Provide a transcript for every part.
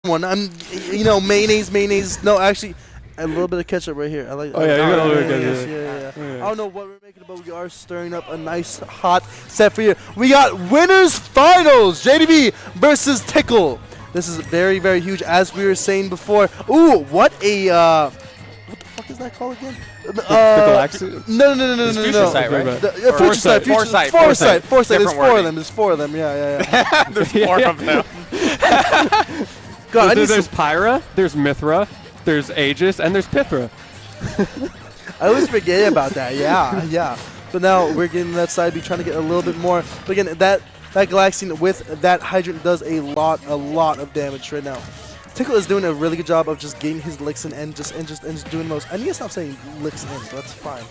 one. You know, mayonnaise. No, actually, a little bit of ketchup right here. I like. Oh yeah, you got a little bit of ketchup. Yeah. I don't know what we're making, but we are stirring up a nice hot set for you. We got winners finals: JDV versus Tickle. This is very, very huge, as we were saying before. Ooh, what a what the fuck is that called again? The Galaxy? No. Future Sight, right? Foresight. There's four of them. There's four of them. Yeah. There's four of them. God, there's Pyra, there's Mithra, there's Aegis, and there's Pithra. I always forget about that. Yeah. But now we're getting that side B, trying to get a little bit more. But again, that Galaxian with that Hydrant does a lot of damage right now. Tickle is doing a really good job of just getting his licks in and just doing most. I need to stop saying licks in, but that's fine.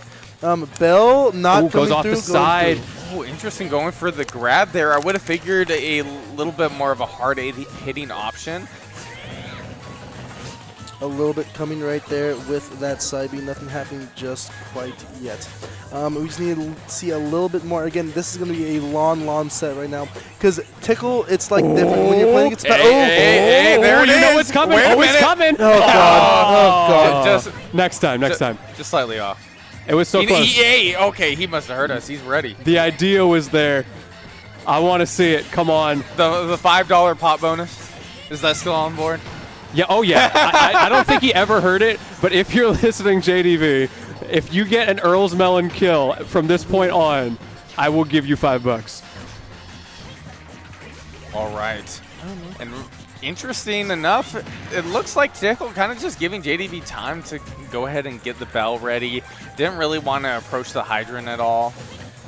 Bell not goes off the side. Oh, interesting, going for the grab there. I would have figured a little bit more of a hard hitting option. A little bit coming right there with that side B. Nothing happening just quite yet. We just need to see a little bit more. Again, this is going to be a long set right now. Because Tickle, it's like different. When you're playing against... Hey, there it is. You know what's coming. It's coming. Oh, God. Next time. Just slightly off. It was so close. Okay, he must have heard us. He's ready. The idea was there. I want to see it. Come on. The $5 pop bonus. Is that still on board? Yeah, oh yeah. I don't think he ever heard it, but if you're listening, JDV, if you get an Earl's Melon kill from this point on, I will give you $5. All right. And interesting enough, it looks like Tickle kind of just giving JDV time to go ahead and get the bell ready. Didn't really want to approach the Hydrant at all.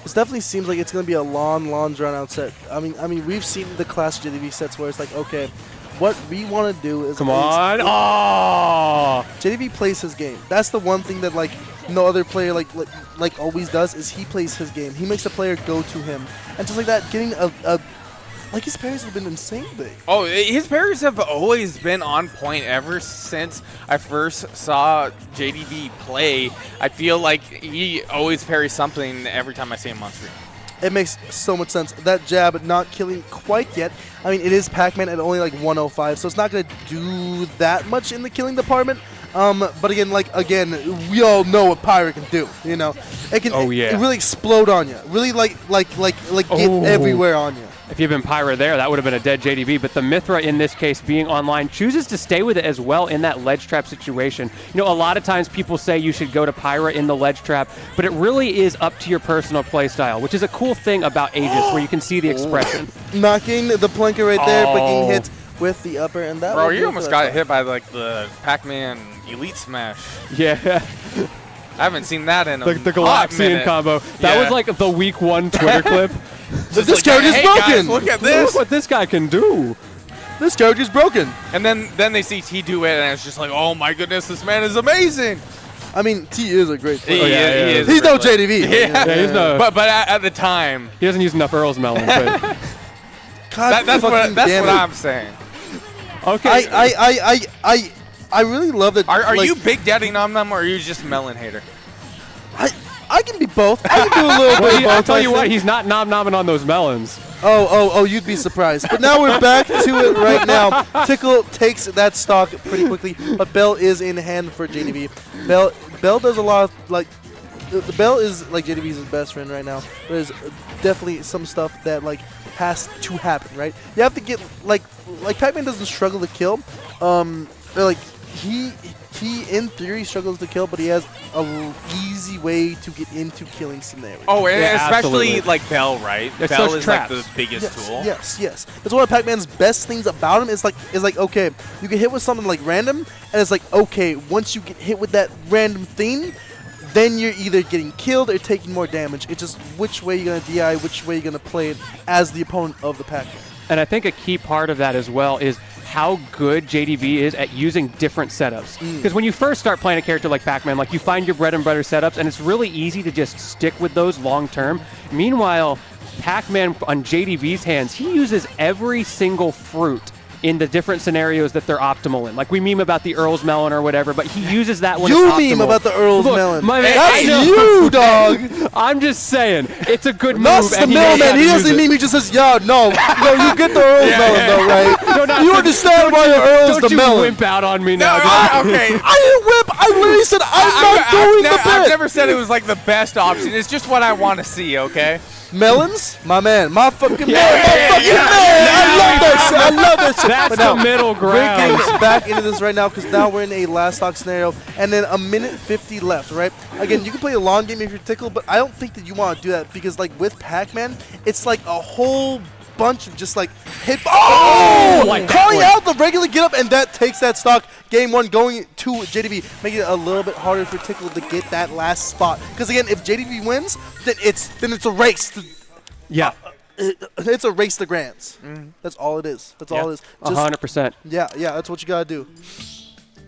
This definitely seems like it's going to be a long drawn-out set. I mean, we've seen the class JDV sets where it's like, okay, what we want to do is... Come on. Oh! JDV plays his game. That's the one thing that, like, no other player, like always does, is he plays his game. He makes the player go to him. And just like that, getting like, his parries have been insane big. Oh, his parries have always been on point ever since I first saw JDV play. I feel like he always parries something every time I see him on screen. It makes so much sense. That jab not killing quite yet. I mean, it is Pac-Man at only like 105, so it's not going to do that much in the killing department. But again, we all know what Pyra can do. You know, it can it really explode on you. Really like get everywhere on you. If you've been Pyra there, that would have been a dead JDV. But the Mithra, in this case, being online, chooses to stay with it as well in that ledge trap situation. You know, a lot of times people say you should go to Pyra in the ledge trap, but it really is up to your personal play style, which is a cool thing about Aegis, where you can see the expression. Knocking the planker right there, but getting hit with the upper, and that. Bro, you almost got hit by like the Pac-Man Elite Smash. Yeah. I haven't seen that in a the Galaxian combo. That was like the week 1 Twitter clip. This character's broken. Guys, look at this. Look what this guy can do. This character's broken. And then they see T do it, and it's just like, oh my goodness, this man is amazing. I mean, T is a great player. He is. He's no JDV. Yeah, he's no. But at the time, he doesn't use enough Earl's Melon. But that's what I'm saying. Okay. I really love that. Are you Big Daddy Nom Nom, or are you just Melon hater? I can be both. I can do a little bit of both. I'll tell you what, he's not nom-nomming on those melons. Oh, you'd be surprised. But now we're back to it right now. Tickle takes that stock pretty quickly, but Bell is in hand for JDV. Bell does a lot of, like, the Bell is like JDV's best friend right now. There's definitely some stuff that like has to happen, right? You have to get like Pac-Man doesn't struggle to kill. Like he in theory struggles to kill, but he has an easy way to get into killing scenarios. Oh, and yeah, especially absolutely. like Bell, right? There's Bell such is traps. like the biggest tool. Yes. That's one of Pac-Man's best things about him is like okay, you get hit with something like random, and it's like okay, once you get hit with that random thing, then you're either getting killed or taking more damage. It's just which way you're gonna DI, which way you're gonna play it as the opponent of the Pac-Man. And I think a key part of that as well is how good JDV is at using different setups. Because when you first start playing a character like Pac-Man, like you find your bread and butter setups, and it's really easy to just stick with those long term. Meanwhile, Pac-Man on JDV's hands, he uses every single fruit in the different scenarios that they're optimal in. Like we meme about the Earl's melon or whatever, but he uses that when You it's optimal. meme about the Earl's Look, melon. That's you, dog. I'm just saying, it's a good move. That's the and he knows how mailman. to He use doesn't it. meme. He just says, "Yeah, no, you get the Earl's melon though, right? No, not you the- understand why the Earl's Don't the you melon." wimp out on me now. Okay. I didn't whip. I literally said I'm not doing the I've bit. never said it was like the best option. It's just what I want to see, okay? Melons, my man, my fucking man, my fucking man. I love that shit. I love that shit. That's But now, the middle we're ground. getting back into this right now because now we're in a last stock scenario and then a minute 50 left, right? Again, you can play a long game if you're Tickle, but I don't think that you want to do that because like with Pac-Man, it's like a whole bunch of just like hit. Oh! Like that Calling one. out the regular get up and that takes that stock. Game 1 going to JDV, making it a little bit harder for Tickle to get that last spot. Because again, if JDV wins, then it's a race. Yeah, It's a race to grands. That's all it is. That's all it is. Just 100%. yeah, that's what you gotta do.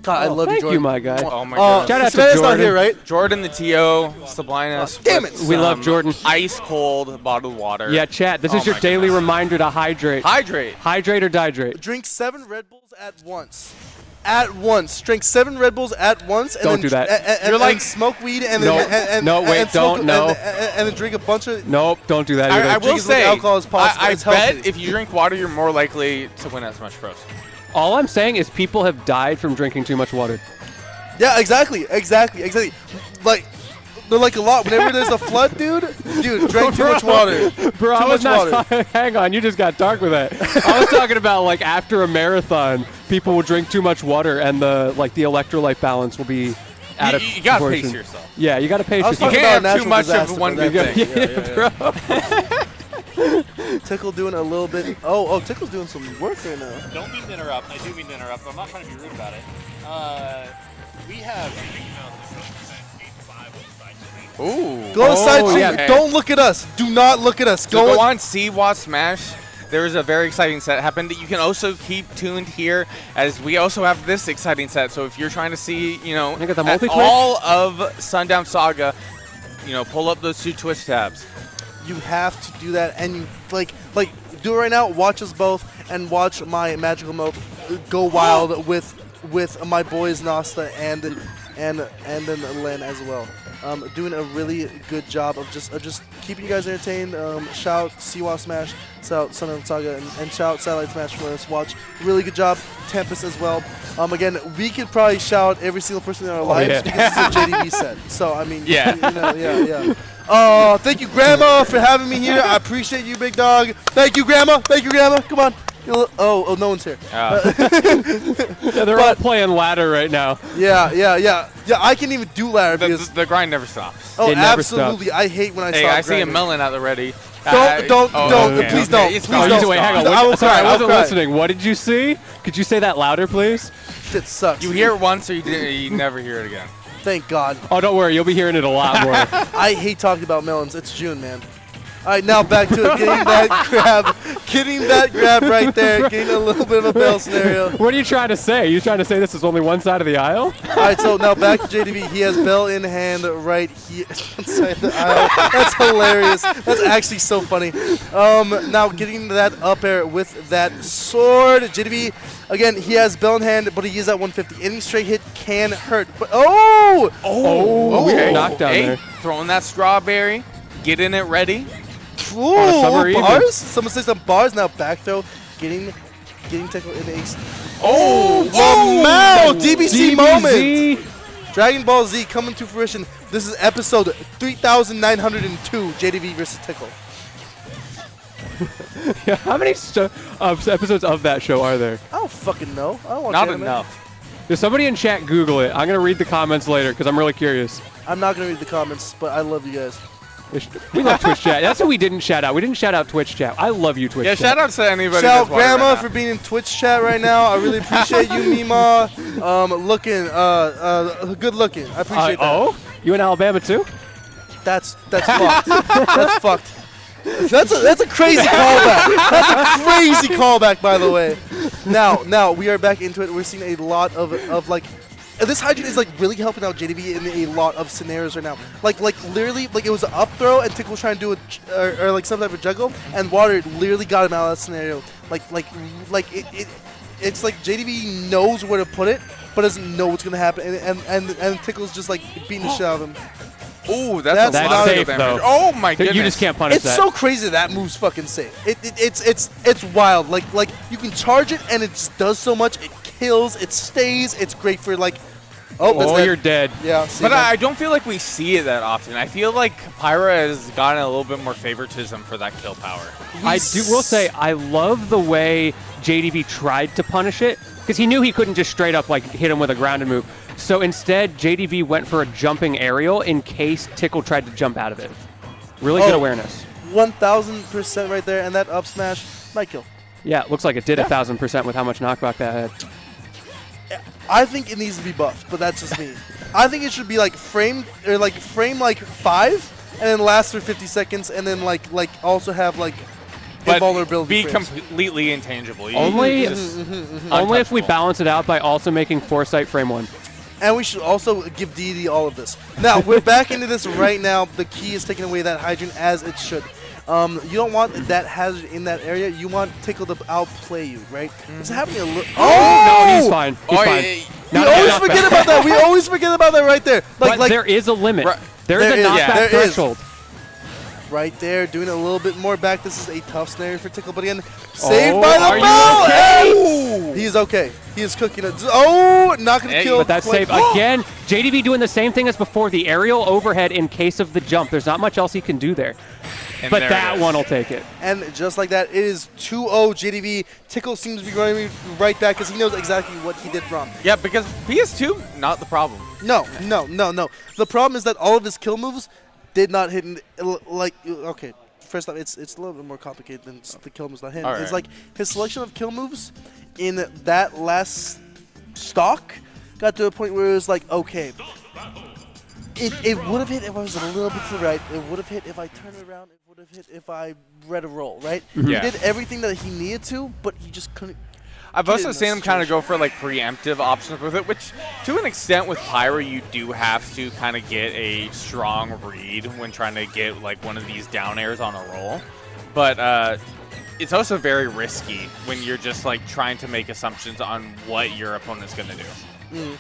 God, I love Thank you, you, Jordan. my guy. Oh my god. Shout out to Savannah's not Jordan. here, right? Jordan the TO, Sublinus. Damn with it. We love some Jordan. Ice cold bottled water. Yeah, chat. This is Oh your my daily goodness. reminder to hydrate. Hydrate. Hydrate or dihydrate. Drink 7 Red Bulls at once. At once. Drink 7 Red Bulls at once. And Don't then do that. And, You're like- and smoke weed and No. then and, No, wait, and smoke, don't, no. and then drink a bunch of. Nope, don't do that either. I will Drink as much say, alcohol as possible. I It's bet healthy. if you drink water, you're more likely to win at Smash Bros. All I'm saying is people have died from drinking too much water. Yeah, exactly. Like. They're like a lot. Whenever there's a flood, dude, drank too much water. Bro, I Too was much not. water. Hang on, you just got dark with that. I was talking about like after a marathon, people will drink too much water, and the electrolyte balance will be out of You gotta proportion. pace yourself. Yeah, you gotta pace I was yourself. You talking can't about have too natural much of disaster, one but good that- thing. yeah. Tickle doing a little bit. Oh, Tickle's doing some work right now. Don't mean to interrupt. I do mean to interrupt, but I'm not trying to be rude about it. We have. Ooh. Go inside. Oh, yeah. Stream. Don't look at us. Do not look at us. So go Go on CWA Smash. There's a very exciting set happened. You can also keep tuned here as we also have this exciting set. So if you're trying to see, Look at the multi-twitch. all of Sundown Saga, pull up those 2 Twitch tabs. You have to do that, and you like do it right now. Watch us both, and watch my magical mode go wild with my boys Nasta and then Len as well. Doing a really good job of just keeping you guys entertained. Shout CWA Smash, shout Sundown Saga, and shout Satellite Smash for us. Watch, really good job. Tempest as well. Again, we could probably shout every single person in our lives yeah. because it's a JDV set. So I mean, Yeah. yeah. Thank you, Grandma, for having me here. I appreciate you, big dog. Thank you, Grandma. Come on. Oh, no one's here. Yeah, they're all playing ladder right now. Yeah. I can't even do ladder because The grind never stops. oh, It never absolutely. I hate when I Hey, stop I see a grinding. melon at the ready. Don't, okay, please okay. don't. It's Please fine. don't. Wait, hang on. I will Sorry, cry. I wasn't cry. listening. What did you see? Could you say that louder, please? Shit sucks. You hear it once or you never hear it again. Thank God. Oh, don't worry. You'll be hearing it a lot more. I hate talking about melons. It's June, man. All right, now back to it. Getting that grab right there. Getting a little bit of a Bell scenario. What are you trying to say? You trying to say this is only one side of the aisle? All right, so now back to JDV. He has Bell in hand right here inside the aisle. That's hilarious. That's actually so funny. Now getting that up air with that sword. JDV, again, he has Bell in hand, but he is at 150. Any straight hit can hurt. But Okay. Knockdown Hey, there. throwing that strawberry, getting it ready. Ooh, summer evening. bars? Someone says some bars. Now back throw. Getting Tickle in ace. Oh, Wow! DBC moment. DBZ. Dragon Ball Z coming to fruition. This is episode 3902, JDV versus Tickle. Yeah, how many episodes of that show are there? I don't fucking know. I don't watch Not anime. enough. Does somebody in chat Google it? I'm going to read the comments later because I'm really curious. I'm not going to read the comments, but I love you guys. We love Twitch chat. That's what we didn't shout out. We didn't shout out Twitch chat. I love you, Twitch Yeah, chat. shout out to anybody. Shout out that's watching Grandma right now. for being in Twitch chat right now. I really appreciate you, Mima. Good looking. I appreciate that. Oh? You in Alabama too? That's fucked. That's fucked. That's a crazy callback. That's a crazy callback, by the way. Now we are back into it. We're seeing a lot of like. This hydrate is like really helping out JDV in a lot of scenarios right now. Like literally, like it was an up throw and Tickle was trying to do or like some type of juggle, and water literally got him out of that scenario. Like it's like JDV knows where to put it, but doesn't know what's gonna happen, and Tickle's just like beating the shit out of him. Ooh, that's a That's lot safe, of damage. though. Oh my goodness. You just can't punish It's that. so crazy that move's fucking safe. It's wild. Like you can charge it and it just does so much. It kills. It stays. It's great for like. Oh, you're dead. Yeah. See But that? I don't feel like we see it that often. I feel like Pyra has gotten a little bit more favoritism for that kill power. I will say I love the way JDV tried to punish it because he knew he couldn't just straight up like hit him with a grounded move. So instead, JDV went for a jumping aerial in case Tickle tried to jump out of it. Really good awareness. 1000% right there, and that up smash might kill. Yeah, it looks like it did 1000% with how much knockback that had. I think it needs to be buffed, but that's just me. I think it should be like frame 5, and then last for 50 seconds, and then like also have like But invulnerability be frames. completely intangible. You Only, just only if we untouchable. balance it out by also making Foresight frame 1. And we should also give DD all of this. Now, we're back into this right now. The key is taking away that Hydrant as it should. You don't want that hazard in that area. You want Tickle to outplay you, right? It's happening a little. No, he's fine. He's Oh, fine. yeah, We Not a always knockback. forget about that. We always forget about that right there. But Like there is a limit. Right. There is There a is, knockback yeah. There is. threshold. right there, doing a little bit more back. This is a tough scenario for Tickle, but again, saved by are the you bell. okay? Hey! He's okay. He is cooking it. Oh, not gonna Hey, kill. But that's quite- safe. Again, JDV doing the same thing as before, the aerial overhead in case of the jump. There's not much else he can do there. And But there that it is. one will take it. And just like that, it is 2-0 JDV. Tickle seems to be running right back because he knows exactly what he did wrong. Yeah, because PS2, not the problem. No. The problem is that all of his kill moves did not hit. Okay, first off, it's a little bit more complicated than the kill moves not hitting. All It's right. like his selection of kill moves in that last stock got to a point where it was like, okay, it would have hit if I was a little bit to the right. It would have hit if I turned it around. It would have hit if I read a roll, right? Yeah. He did everything that he needed to, but he just couldn't. I've Get also in seen this him kind of situation. go for like preemptive options with it, which to an extent with Pyra you do have to kind of get a strong read when trying to get like one of these down airs on a roll. But it's also very risky when you're just like trying to make assumptions on what your opponent's going to do.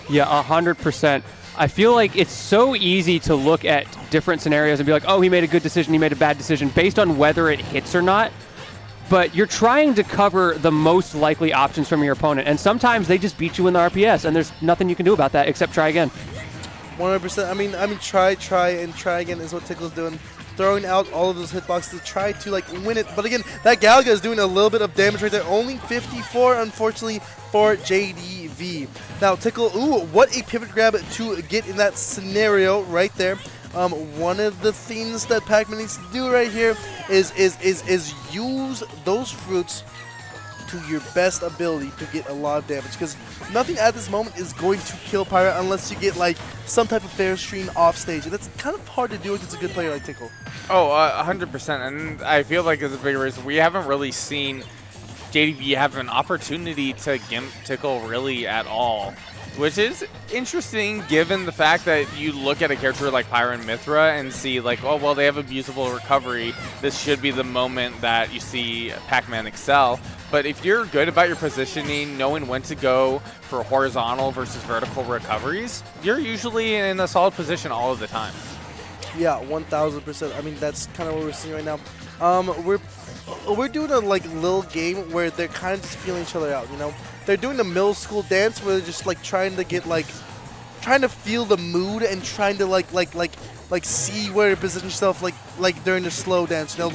Yeah, 100%. I feel like it's so easy to look at different scenarios and be like, oh, he made a good decision, he made a bad decision, based on whether it hits or not. But you're trying to cover the most likely options from your opponent, and sometimes they just beat you in the RPS, and there's nothing you can do about that except try again. 100%. I mean, try again is what Tickle's doing. Throwing out all of those hitboxes to try to like win it. But again, that Galaga is doing a little bit of damage right there. Only 54, unfortunately, for JDV. Now Tickle, ooh, what a pivot grab to get in that scenario right there. One of the things that Pac-Man needs to do right here is use those fruits to your best ability to get a lot of damage, because nothing at this moment is going to kill Pyra unless you get like some type of fair screen off stage. And that's kind of hard to do against a good player like Tickle. Oh, 100%. And I feel like it's a big reason we haven't really seen JDV have an opportunity to gimp Tickle really at all, which is interesting given the fact that you look at a character like Pyra and Mithra and see like, oh, well, they have abusable recovery. This should be the moment that you see Pac-Man excel. But if you're good about your positioning, knowing when to go for horizontal versus vertical recoveries, you're usually in a solid position all of the time. Yeah, 1000%. I mean, that's kind of what we're seeing right now. We're doing a like little game where they're kind of just feeling each other out. You know, they're doing the middle school dance where they're just like trying to get like, trying to feel the mood and trying to like see where to position yourself like during the slow dance. You know,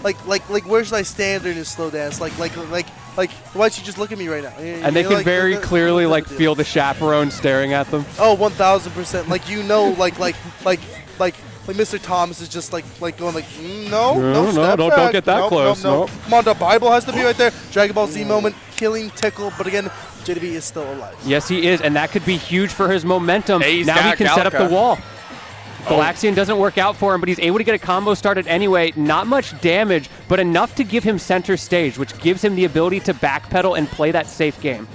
like where should I stand during the slow dance? Like why don't you just look at me right now? And they can very clearly like feel the chaperone staring at them. Oh, 1000%. Like, you know, like Mr. Thomas is just like going like, no, step don't back. get that Nope, close, nope. nope. Come on, the Bible has to be right there. Dragon Ball Z moment, killing Tickle, but again, JDV is still alive. Yes, he is, and that could be huge for his momentum. Hey, he's now he got can set up the Gallica. wall. Galaxian doesn't work out for him, but he's able to get a combo started anyway. Not much damage, but enough to give him center stage, which gives him the ability to backpedal and play that safe game.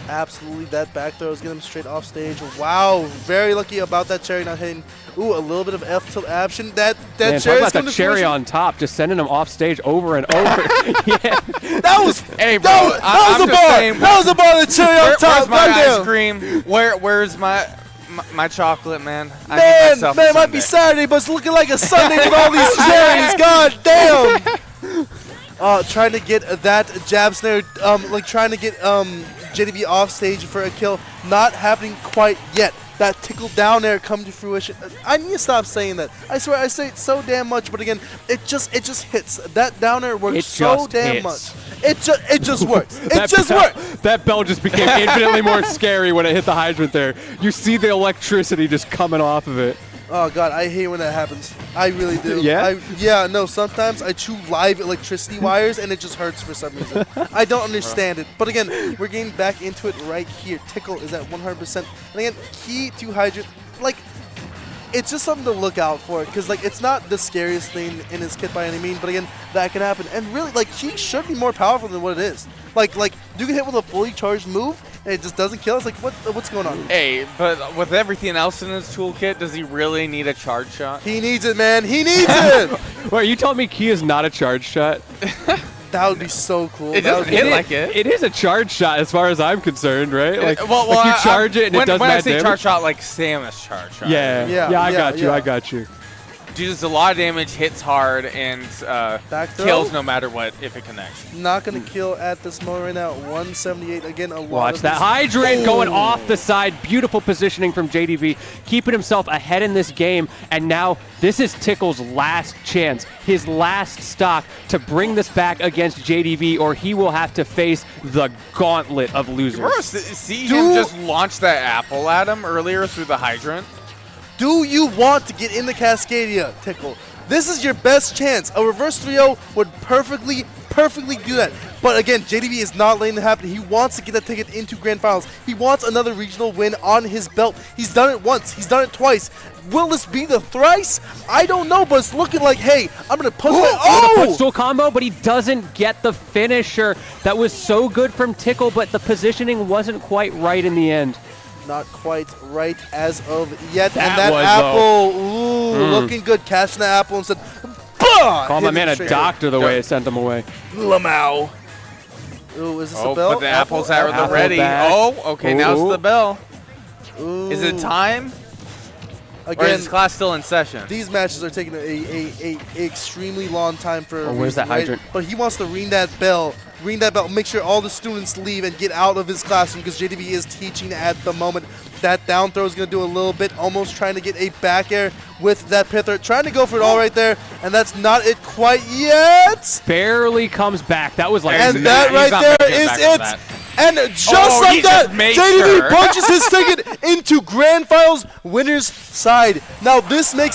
Absolutely, that back throw is getting him straight off stage. Wow, very lucky about that cherry not hitting. Ooh, a little bit of F tilt action. That Man, cherry talk is about going the to cherry fruition. on top, just sending him off stage over and over. Yeah. That was Hey, bro, that was I'm a just bar. saying, That was a bar. The cherry on Where's top. my ice Goddamn. cream? Where's my chocolate, man? I need Man, myself a it might be sundae. Saturday, but it's looking like a Sunday with all these cherries. God damn. Trying to get that jab snare, like trying to get JDV off stage for a kill. Not happening quite yet. That tickle down there come to fruition. I need to stop saying that. I swear I say it so damn much, but again, it just hits. That down there works It so just damn hits. much. It just works. It just bell, works. That bell just became infinitely more scary when it hit the hydrant there. You see the electricity just coming off of it. Oh god, I hate when that happens. I really do. Yeah? Yeah, no, sometimes I chew live electricity wires and it just hurts for some reason. I don't understand it. But again, we're getting back into it right here. Tickle is at 100%. And again, key to hydrant, like, it's just something to look out for, because like it's not the scariest thing in his kit by any means, but again, that can happen. And really, like, he should be more powerful than what it is. Like you can hit with a fully charged move and it just doesn't kill. It's like, what's going on? Hey, but with everything else in his toolkit, does he really need a charge shot? He needs it, man. He needs it. Wait, you told me Key is not a charge shot? That would be so cool. It That would doesn't be- hit like it. It is a charge shot as far as I'm concerned, right? Like, well, like you charge it and when, it does when I mad say damage. charge shot, like Samus charge shot. Yeah, I got you. yeah. I got you. Deals a lot of damage, hits hard, and Back throw? kills no matter what if it connects. Not going to kill at this moment right now. 178. Again, a lot Watch of that this- hydrant going Oh. off the side. Beautiful positioning from JDV, keeping himself ahead in this game. And now this is Tickle's last chance, his last stock to bring this back against JDV, or he will have to face the gauntlet of losers. Bro, see him just launch that apple at him earlier through the hydrant? Do you want to get in the Cascadia, Tickle? This is your best chance. A reverse 3-0 would perfectly do that. But again, JDV is not letting it happen. He wants to get that ticket into Grand Finals. He wants another regional win on his belt. He's done it once. He's done it twice. Will this be the thrice? I don't know, but it's looking like, hey, I'm going to push my... Oh! Footstool combo, but he doesn't get the finisher. That was so good from Tickle, but the positioning wasn't quite right in the end. Not quite right as of yet. That And that was, apple, ooh, looking good. Catching the apple and said, bah! Call Hit my him man a straight doctor the way it sent him away. Lamau. Ooh, is this a bell? But the apple's out of the Apple ready. back. Oh, okay, now Ooh. it's the bell. Ooh. Is it time? Or Again, is this class still in session? these matches are taking a extremely long time for a Oh, where's reason, that hydrant? But he wants to ring that bell, make sure all the students leave and get out of his classroom, because JDV is teaching at the moment. That down throw is going to do a little bit, almost trying to get a back air with that pither, trying to go for it all right there, and that's not it quite yet. Barely comes back. That was like... And He's that not right there making it is back from it. that. And just Oh, like he that, just made JDV sure. punches his ticket into Grand Finals winner's side. Now this makes